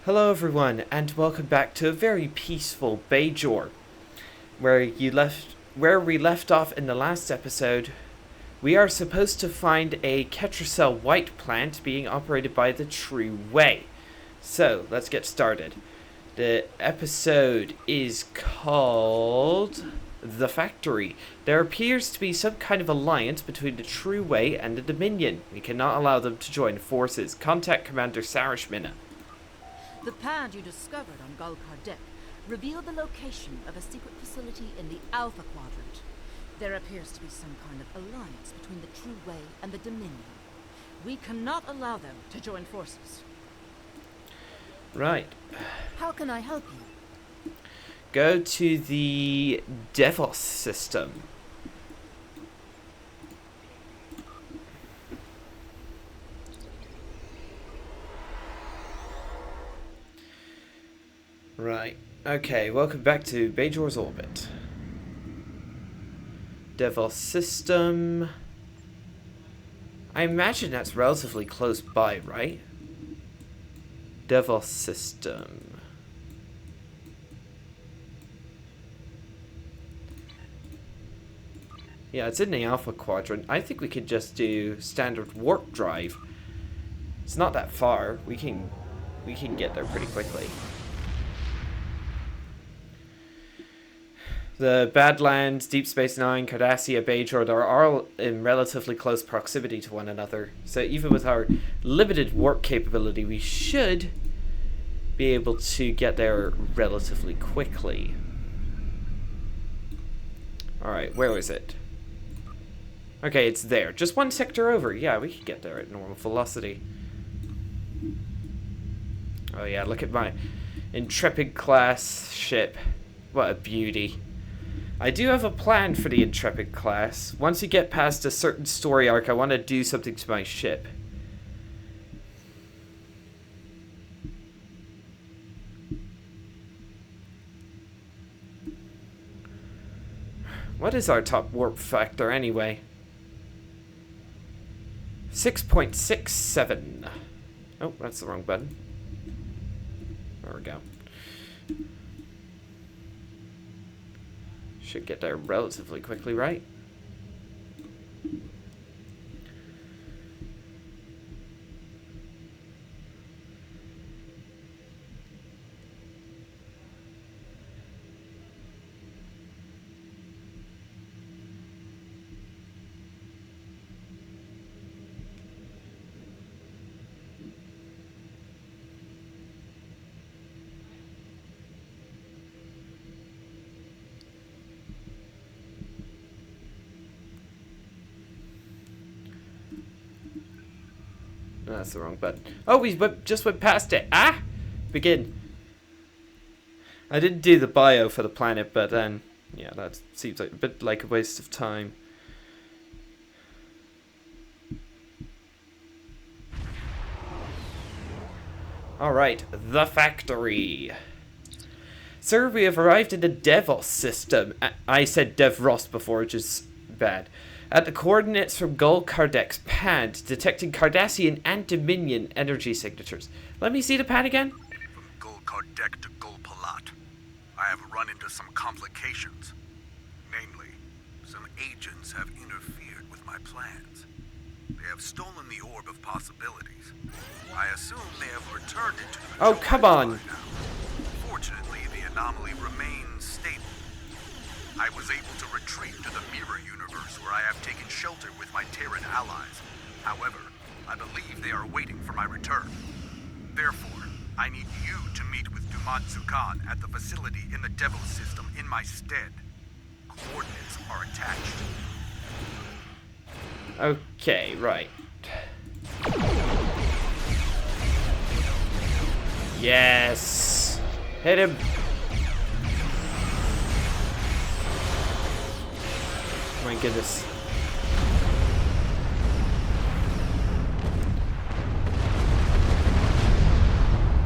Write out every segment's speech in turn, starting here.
Hello everyone, and welcome back to a very peaceful Bajor. Where we left off in the last episode, we are supposed to find a Ketracel white plant being operated by the True Way. So, let's get started. The episode is called The Factory. There appears to be some kind of alliance between the True Way and the Dominion. We cannot allow them to join forces. Contact Commander Sarashmina. The pad you discovered on Gul Kardec revealed the location of a secret facility in the Alpha Quadrant. There appears to be some kind of alliance between the True Way and the Dominion. We cannot allow them to join forces. Right. How can I help you? Go to the Devos system. Right. Okay, welcome back to Bajor's Orbit. Devos system. I imagine that's relatively close by, right? Devos system. Yeah, it's in the Alpha Quadrant. I think we could just do standard warp drive. It's not that far. We can get there pretty quickly. The Badlands, Deep Space Nine, Cardassia, Bajor are all in relatively close proximity to one another. So even with our limited warp capability, we should be able to get there relatively quickly. Alright, where is it? Okay, it's there. Just one sector over. Yeah, we can get there at normal velocity. Oh yeah, look at my Intrepid class ship. What a beauty. I do have a plan for the Intrepid class. Once you get past a certain story arc, I want to do something to my ship. What is our top warp factor anyway? 6.67. Oh, that's the wrong button. There we go. Should get there relatively quickly, right? No, that's the wrong button. Oh, we just went past it. Ah! Begin. I didn't do the bio for the planet, but then, yeah, that seems like a bit like a waste of time. Alright, the factory. Sir, we have arrived in the Devos system. I said Devros before, which is bad. At the coordinates from Gul Kardec's pad, detecting Cardassian and Dominion energy signatures. Let me see the pad again. From Gul Kardec to Gul Palat, I have run into some complications. Namely, some agents have interfered with my plans. They have stolen the Orb of Possibilities. I assume they have returned it to the Oh, come on. now. Fortunately, the anomaly remains stable. I was able to retreat to the mirror universe where I have taken shelter with my Terran allies. However, I believe they are waiting for my return. Therefore, I need you to meet with Dumatsu Khan at the facility in the Devos system in my stead. Coordinates are attached. Okay, right. Yes! Hit him! My goodness.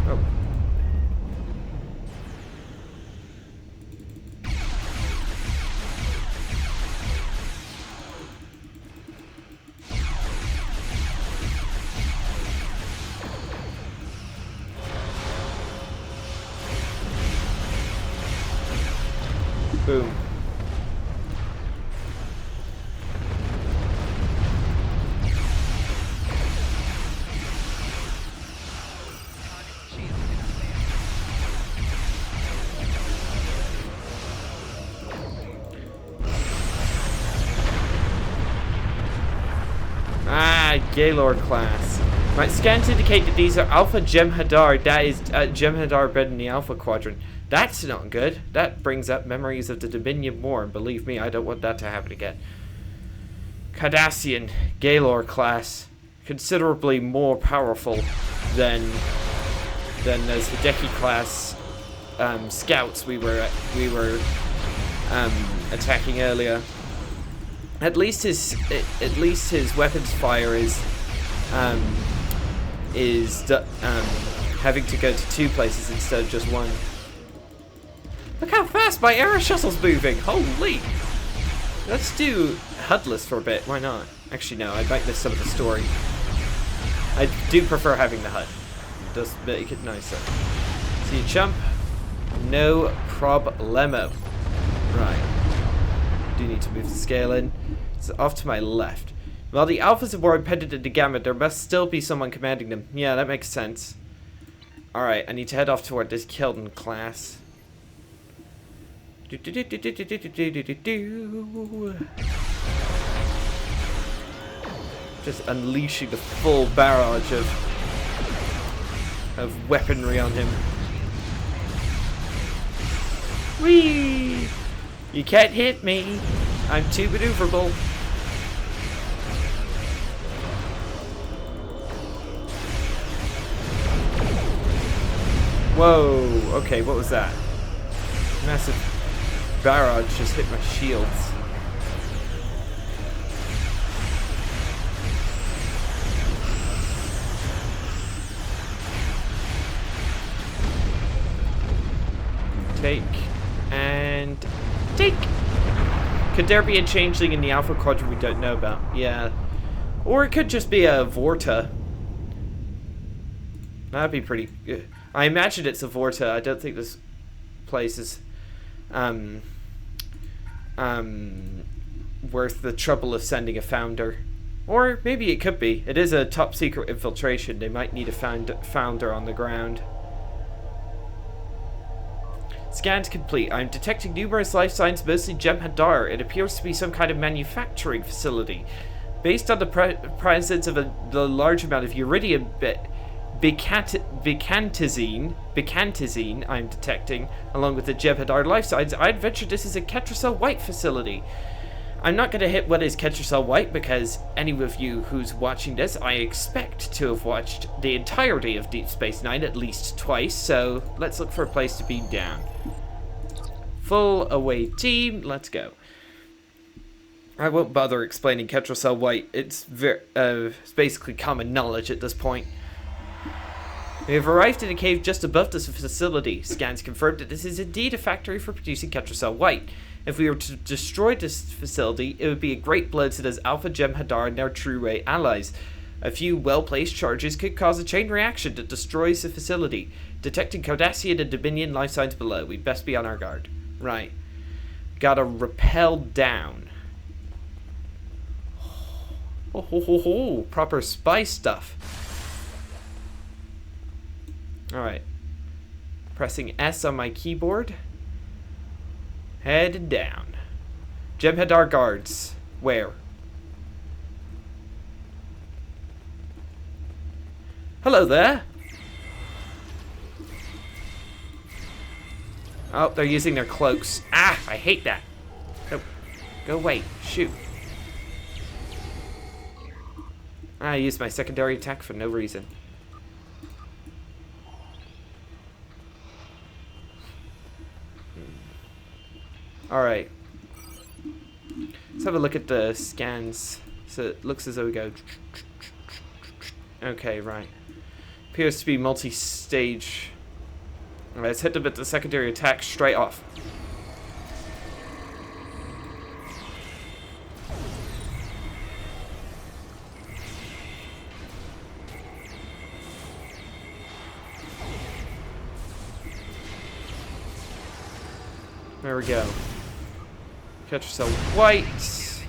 Oh. Boom. Gaylord class. My scans indicate that these are Alpha Jem'Hadar. That is Jem'Hadar bred in the Alpha Quadrant. That's not good. That brings up memories of the Dominion War. Believe me, I don't want that to happen again. Cardassian Gaylord class. Considerably more powerful than those Hideki class scouts we were attacking earlier. At least his weapons fire is having to go to 2 places instead of just 1. Look how fast my air shuttle's moving! Holy! Let's do HUDless for a bit. Why not? Actually, no. I might miss some of the story. I do prefer having the HUD. It does make it nicer. See you jump. No problemo. Right. Do need to move the scale in. It's off to my left. While the alphas of war impended into Gamma, there must still be someone commanding them. Yeah, that makes sense. Alright, I need to head off toward this Kelton class. Just unleashing the full barrage of weaponry on him. Whee! You can't hit me. I'm too maneuverable. Whoa. Okay, what was that? Massive barrage just hit my shields. Take. And take. Could there be a changeling in the Alpha Quadrant we don't know about? Yeah. Or it could just be a Vorta. That'd be pretty good. I imagine it's a Vorta. I don't think this place is worth the trouble of sending a founder. Or maybe it could be. It is a top secret infiltration. They might need a founder on the ground. Scans complete. I'm detecting numerous life signs, mostly Jem'Hadar. It appears to be some kind of manufacturing facility. Based on the presence of the large amount of uridium bicantazine I'm detecting, along with the Jem'Hadar life signs, I'd venture this is a Ketracel White facility. I'm not going to hit what is Ketracel White because any of you who's watching this, I expect to have watched the entirety of Deep Space Nine at least twice, so let's look for a place to beam down. Full away team, let's go. I won't bother explaining Ketracel White, it's basically common knowledge at this point. We have arrived in a cave just above this facility. Scans confirmed that this is indeed a factory for producing Ketracel White. If we were to destroy this facility, it would be a great blow to those Alpha Jem'Hadar and their true-ray allies. A few well-placed charges could cause a chain reaction that destroys the facility. Detecting Cardassian and Dominion life signs below. We'd best be on our guard. Right. Gotta rappel down. Oh, proper spy stuff. Alright. Pressing S on my keyboard. Head down. Jem'Hadar guards. Where? Hello there. Oh, they're using their cloaks. Ah, I hate that. Go away. Shoot. I used my secondary attack for no reason. Alright. Let's have a look at the scans. So it looks as though we go... Okay, right. Appears to be multi-stage. Alright, let's hit them with the secondary attack straight off. There we go. Ketracel White.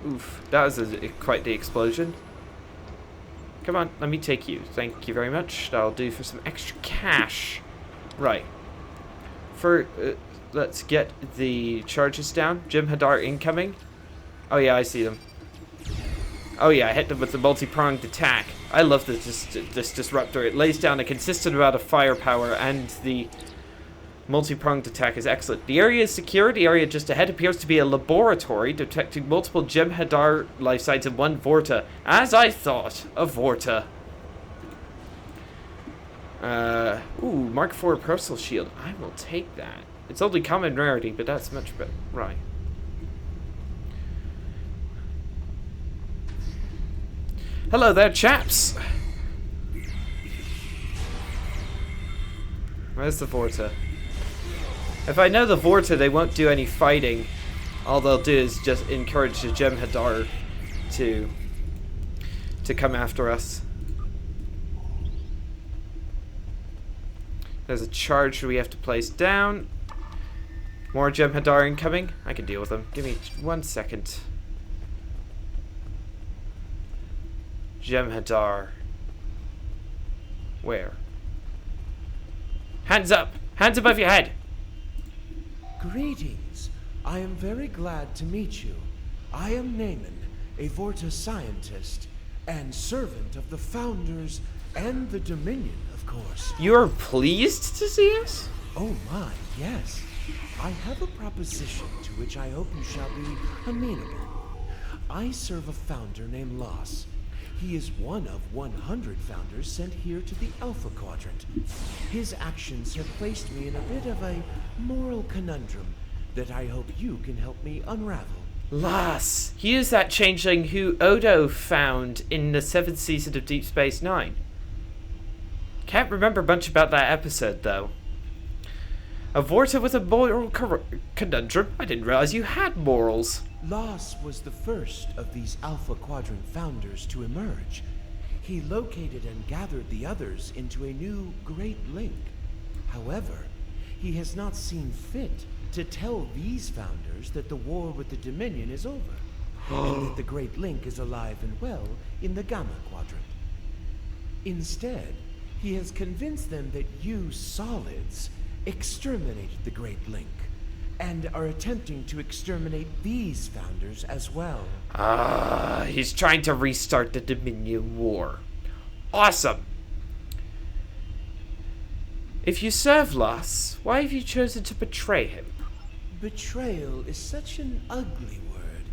Oof, that was quite the explosion. Come on, let me take you. Thank you very much. That'll do for some extra cash. Right. Let's get the charges down. Jim Hadar incoming. Oh yeah, I see them. Oh yeah, I hit them with the multi-pronged attack. I love this disruptor. It lays down a consistent amount of firepower, and the multi-pronged attack is excellent. The area is secure. The area just ahead appears to be a laboratory, detecting multiple Jim Hadar life signs and one Vorta. As I thought, a Vorta. Ooh, Mark IV personal shield. I will take that. It's only common rarity, but that's much better. Right. Hello there, chaps. Where's the Vorta? If I know the Vorta, they won't do any fighting. All they'll do is just encourage the Jim Hadar to come after us. There's a charge we have to place down. More Jim Hadar incoming. I can deal with them. Give me 1 second. Jim Hadar. Where? Hands up! Hands above your head! Greetings. I am very glad to meet you. I am Naaman, a Vorta scientist and servant of the Founders and the Dominion, of course. You're pleased to see us? Oh my, yes. I have a proposition to which I hope you shall be amenable. I serve a founder named Loss. He is one of 100 founders sent here to the Alpha Quadrant. His actions have placed me in a bit of a moral conundrum that I hope you can help me unravel. Lass. He is that changeling who Odo found in the 7th season of Deep Space Nine. Can't remember much about that episode, though. A Vorta with a moral conundrum? I didn't realize you had morals. Loss was the first of these Alpha Quadrant founders to emerge. He located and gathered the others into a new Great Link. However, he has not seen fit to tell these founders that the war with the Dominion is over, and that the Great Link is alive and well in the Gamma Quadrant. Instead, he has convinced them that you solids exterminated the Great Link, and are attempting to exterminate these founders as well. He's trying to restart the Dominion War. Awesome! If you serve Loss, why have you chosen to betray him? Betrayal is such an ugly word.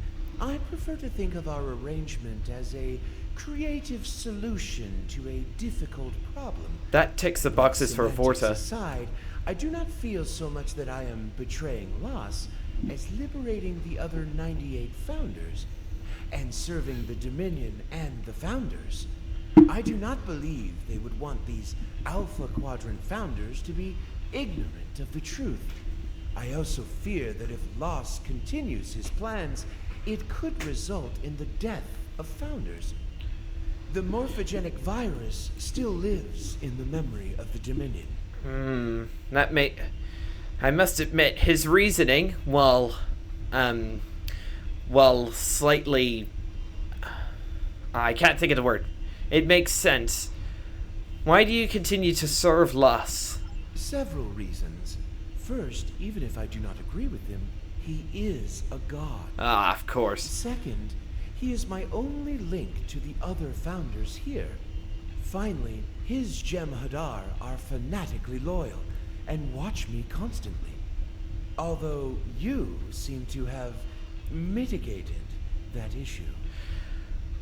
I prefer to think of our arrangement as a creative solution to a difficult problem. That ticks the boxes for a Semantics Vorta. aside, I do not feel so much that I am betraying Loss as liberating the other 98 founders and serving the Dominion and the founders. I do not believe they would want these Alpha Quadrant founders to be ignorant of the truth. I also fear that if Loss continues his plans, it could result in the death of founders. The morphogenic virus still lives in the memory of the Dominion. I must admit, his reasoning, while slightly... I can't think of the word. It makes sense. Why do you continue to serve Loss? Several reasons. First, even if I do not agree with him, he is a god. Ah, of course. Second, he is my only link to the other founders here. Finally, his Gem Hadar are fanatically loyal and watch me constantly. Although you seem to have mitigated that issue.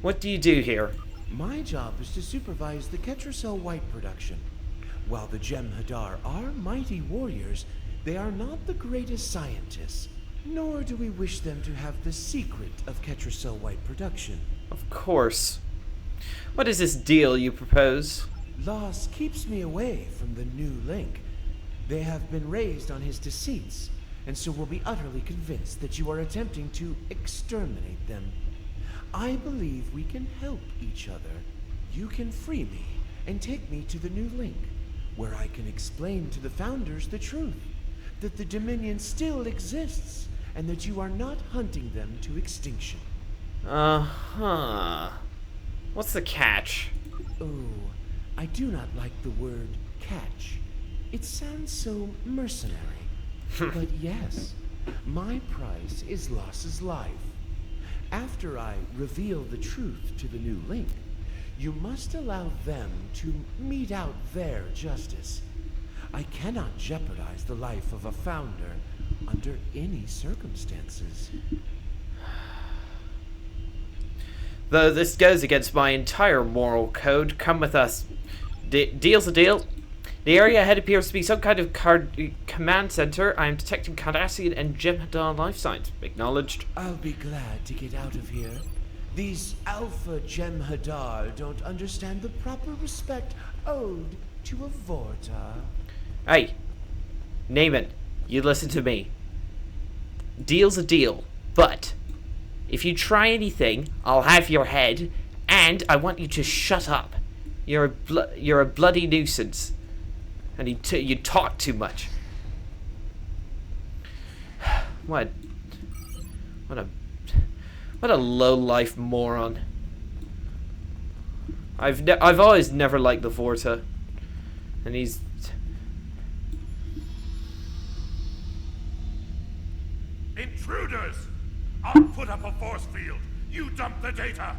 What do you do here? My job is to supervise the Ketracel White production. While the Gem Hadar are mighty warriors, they are not the greatest scientists, nor do we wish them to have the secret of Ketracel White production. Of course. What is this deal you propose? Loss keeps me away from the new link. They have been raised on his deceits, and so will be utterly convinced that you are attempting to exterminate them. I believe we can help each other. You can free me and take me to the new link, where I can explain to the founders the truth, that the Dominion still exists, and that you are not hunting them to extinction. Uh-huh. What's the catch? Oh, I do not like the word catch. It sounds so mercenary. But yes, my price is Loss's life. After I reveal the truth to the new Link, you must allow them to mete out their justice. I cannot jeopardize the life of a founder under any circumstances. Though this goes against my entire moral code, come with us. Deal's a deal. The area ahead appears to be some kind of command center. I am detecting Cardassian and Jem'Hadar life signs. Acknowledged. I'll be glad to get out of here. These Alpha Jem'Hadar don't understand the proper respect owed to a Vorta. Hey, Naaman, you listen to me. Deal's a deal, but if you try anything, I'll have your head, and I want you to shut up. You're a bloody nuisance, and you talk too much. What a low-life moron. I've always never liked the Vorta, and he's. Intruders! I'll put up a force field. You dump the data.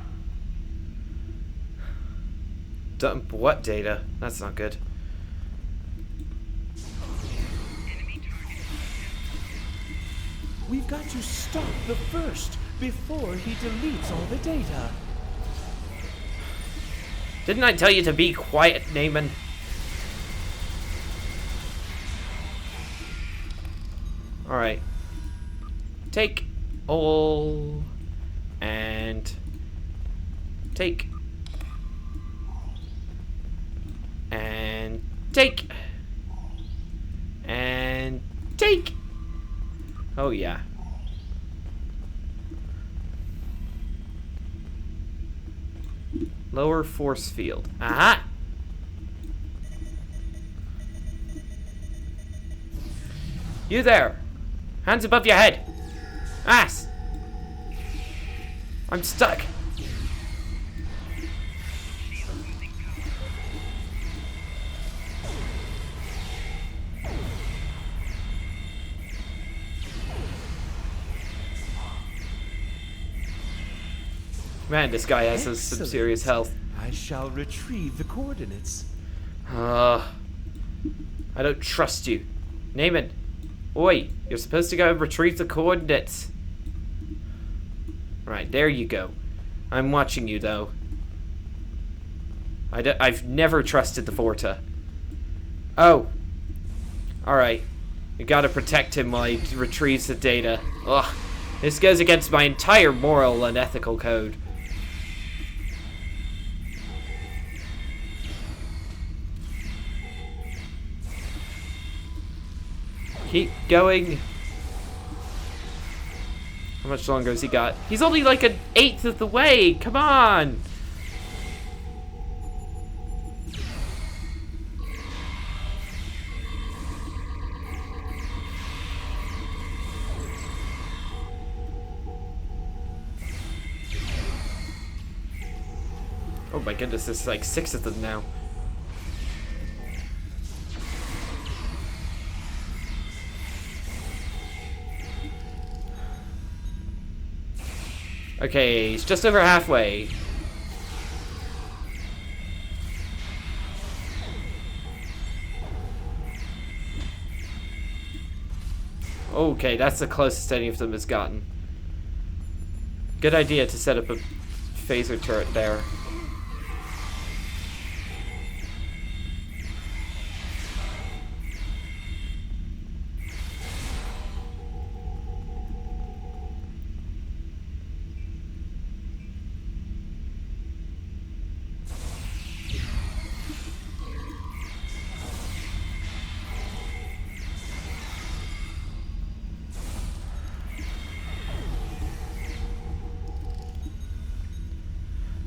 Dump what data? That's not good. We've got to stop the first before he deletes all the data. Didn't I tell you to be quiet, Naaman? Alright. Take all and take and take and take. Oh yeah. Lower force field. Aha! You there! Hands above your head! Ass! I'm stuck! Man, this guy has some serious health. I shall retrieve the coordinates. I don't trust you. Naaman. Oi, you're supposed to go retrieve the coordinates. Right, there you go. I'm watching you, though. I've never trusted the Vorta. Oh. Alright. You gotta protect him while he retrieves the data. Ugh. This goes against my entire moral and ethical code. Keep going. How much longer has he got? He's only like an eighth of the way. Come on. Oh my goodness, there's like 6 of them now. Okay, he's just over halfway. Okay, that's the closest any of them has gotten. Good idea to set up a phaser turret there.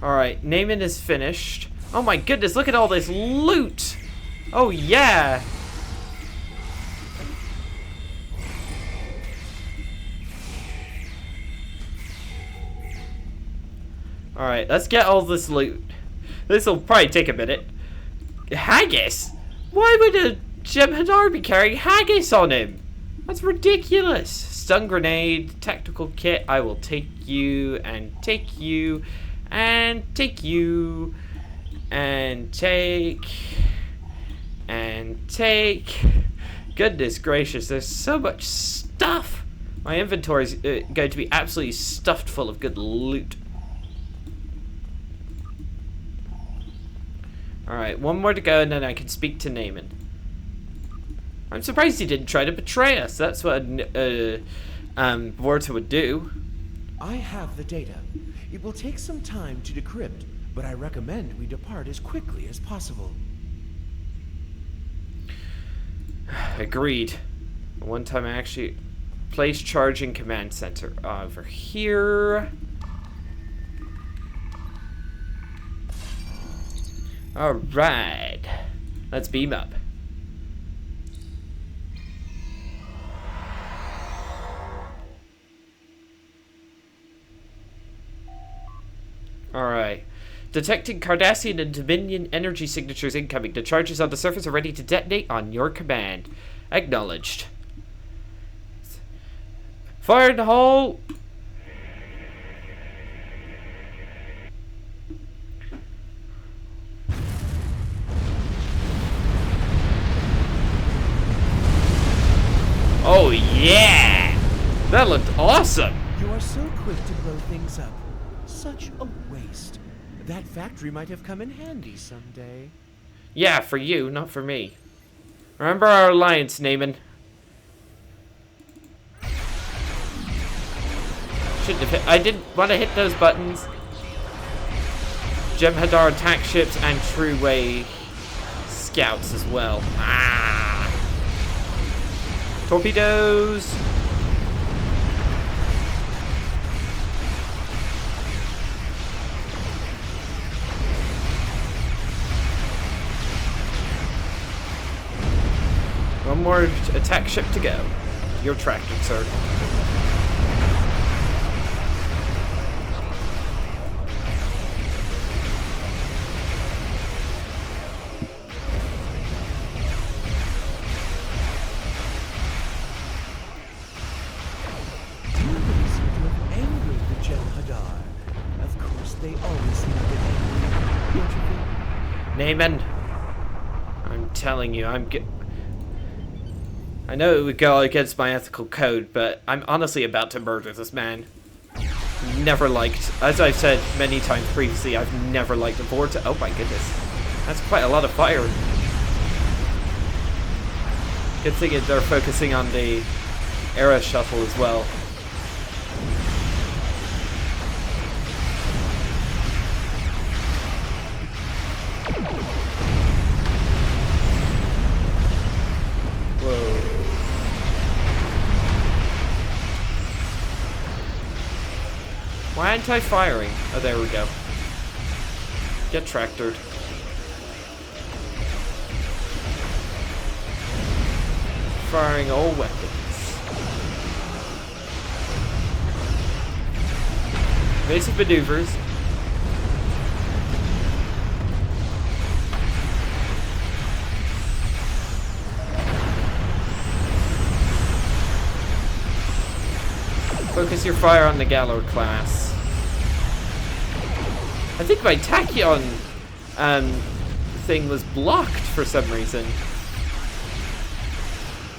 Alright, Naaman is finished. Oh my goodness, look at all this loot! Oh yeah! Alright, let's get all this loot. This'll probably take a minute. Haggis? Why would a Jem'Hadar be carrying haggis on him? That's ridiculous. Stun grenade, tactical kit. I will take you, and take you, and take you, and take, and take. Goodness gracious, there's so much stuff. My inventory is going to be absolutely stuffed full of good loot. Alright, one more to go and then I can speak to Naaman. I'm surprised he didn't try to betray us. That's what Vorta would do. I have the data. It will take some time to decrypt, but I recommend we depart as quickly as possible. Agreed. One time I actually placed charging command center over here. Alright. Let's beam up. Alright. Detecting Cardassian and Dominion energy signatures incoming. The charges on the surface are ready to detonate on your command. Acknowledged. Fire in the hole! Oh yeah! That looked awesome! You are so quick to blow things up. Such a waste. That factory might have come in handy someday. Yeah, for you, not for me. Remember our alliance, Naaman. Shouldn't have hit. I didn't want to hit those buttons. Jem'Hadar attack ships and True Way scouts as well. Ah! Torpedoes! One more attack ship to go. You're tracking, sir. Naaman, I'm telling you, I know it would go against my ethical code, but I'm honestly about to murder this man. Never liked, as I've said many times previously, I've never liked the Vorta. Oh my goodness, that's quite a lot of fire. Good thing they're focusing on the Era shuttle as well. Why aren't I firing? Oh, there we go. Get tractored. Firing all weapons. Basic maneuvers. Focus your fire on the Gallo class. I think my tachyon thing was blocked for some reason.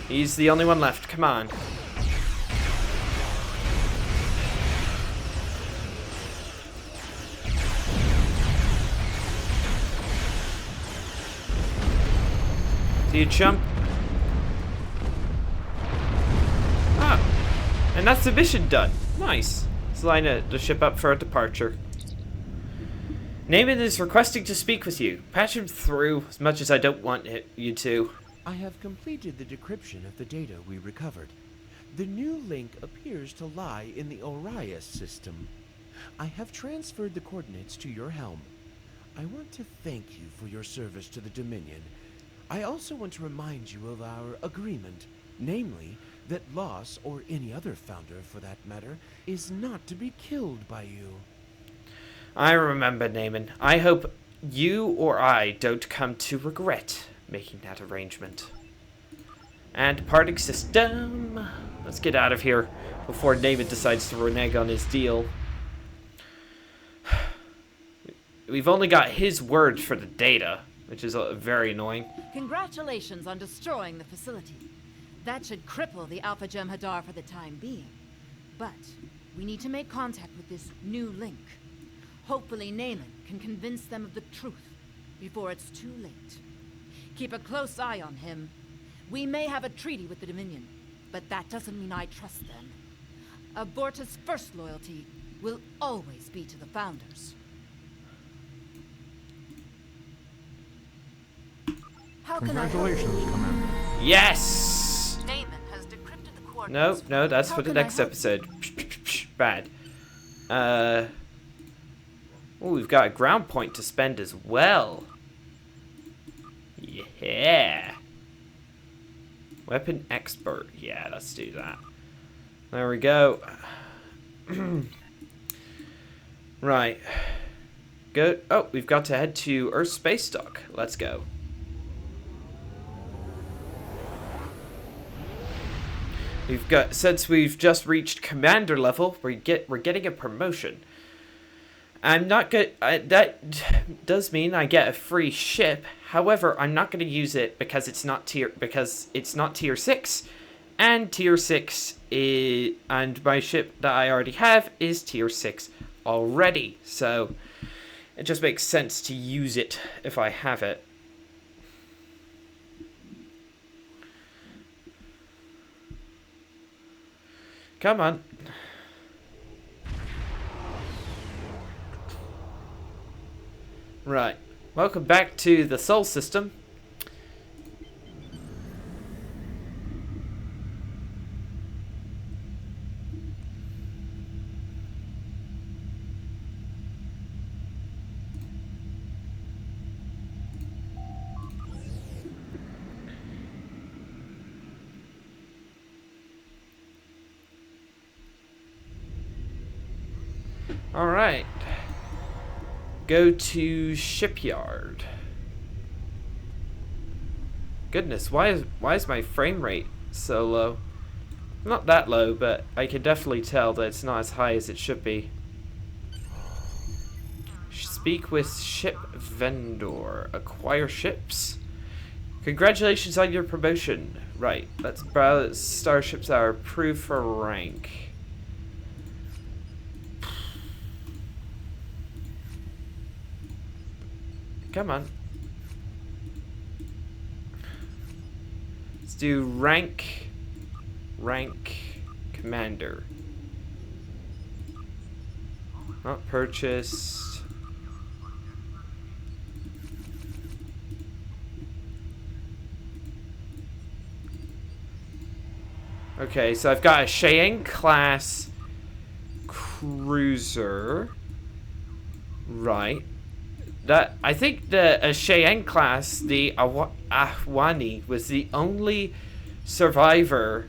He's the only one left. Come on. Do you jump? Ah. And that's the mission done. Nice. Let's line the ship up for a departure. Naaman is requesting to speak with you. Patch him through as much as I don't want you to. I have completed the decryption of the data we recovered. The new link appears to lie in the Orias system. I have transferred the coordinates to your helm. I want to thank you for your service to the Dominion. I also want to remind you of our agreement, namely that Loss, or any other founder for that matter, is not to be killed by you. I remember, Naaman. I hope you or I don't come to regret making that arrangement. And parting system. Let's get out of here before Naaman decides to renege on his deal. We've only got his word for the data, which is very annoying. Congratulations on destroying the facility. That should cripple the Alpha Jem'Hadar for the time being. But we need to make contact with this new link. Hopefully Naaman can convince them of the truth before it's too late. Keep a close eye on him. We may have a treaty with the Dominion, but that doesn't mean I trust them. Aborta's first loyalty will always be to the Founders. How can Congratulations, Commander. Yes! Naaman has decrypted the coordinates. No, that's How for the can I next help? episode. Bad. Oh, we've got a ground point to spend as well. Yeah. Weapon expert. Yeah, let's do that. There we go. Right. Good. Oh, we've got to head to Earth Space Dock. Let's go. Since we've just reached commander level, we're getting a promotion. I'm not good. That does mean I get a free ship. However, I'm not going to use it because it's not tier 6, and tier 6 is, and my ship that I already have is tier 6 already. So it just makes sense to use it if I have it. Come on. Right. Welcome back to the Sol System. All right. Go to shipyard. Goodness, why is my frame rate so low? Not that low, but I can definitely tell that it's not as high as it should be. Speak with ship vendor. Acquire ships. Congratulations on your promotion. Right, let's browse starships that are approved for rank. Come on. Let's do rank commander. Not purchased. Okay, so I've got a Cheyenne class cruiser. Right. That I think the Cheyenne class, the Ahwani, was the only survivor,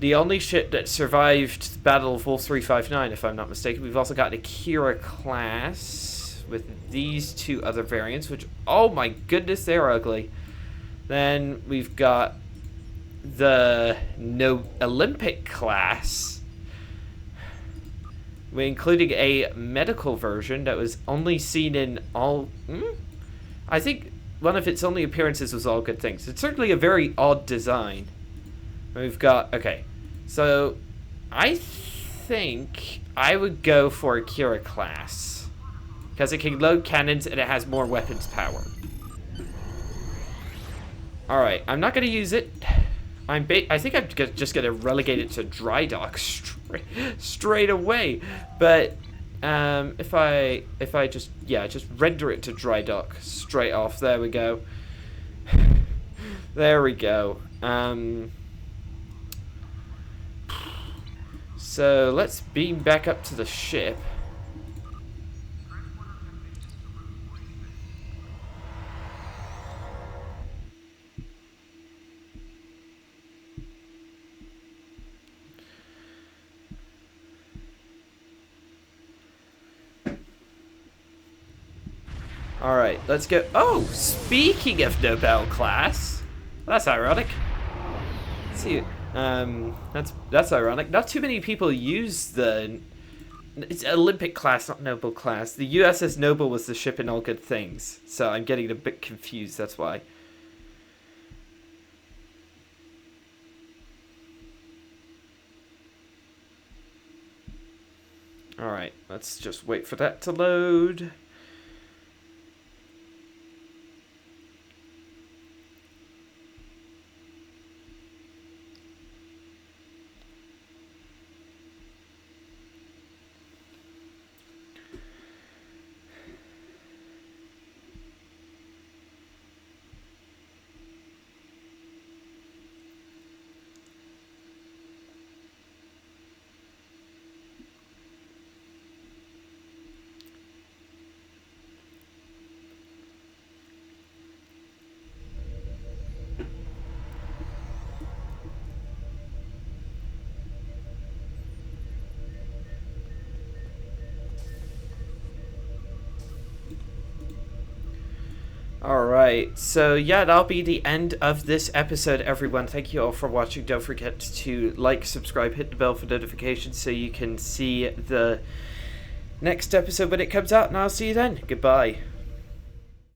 the only ship that survived the Battle of Wolf 359, if I'm not mistaken. We've also got the Kira class with these two other variants, which, oh my goodness, they're ugly. Then we've got the Olympic class, including a medical version that was only seen in all... I think one of its only appearances was All Good Things. It's certainly a very odd design. We've got... Okay, so I think I would go for a Kira class, because it can load cannons and it has more weapons power. Alright, I'm not going to use it. I think I'm just going to relegate it to dry dock straight away. But if I just render it to dry dock straight off. There we go. There we go. So let's beam back up to the ship. Alright, let's go. Oh, speaking of Nobel class. That's ironic. Let's see. That's ironic. Not too many people use the... It's Olympic class, not Noble class. The USS Noble was the ship in All Good Things. So I'm getting a bit confused, that's why. Alright, let's just wait for that to load. Alright, so yeah, that'll be the end of this episode, everyone. Thank you all for watching. Don't forget to like, subscribe, hit the bell for notifications so you can see the next episode when it comes out, and I'll see you then. Goodbye.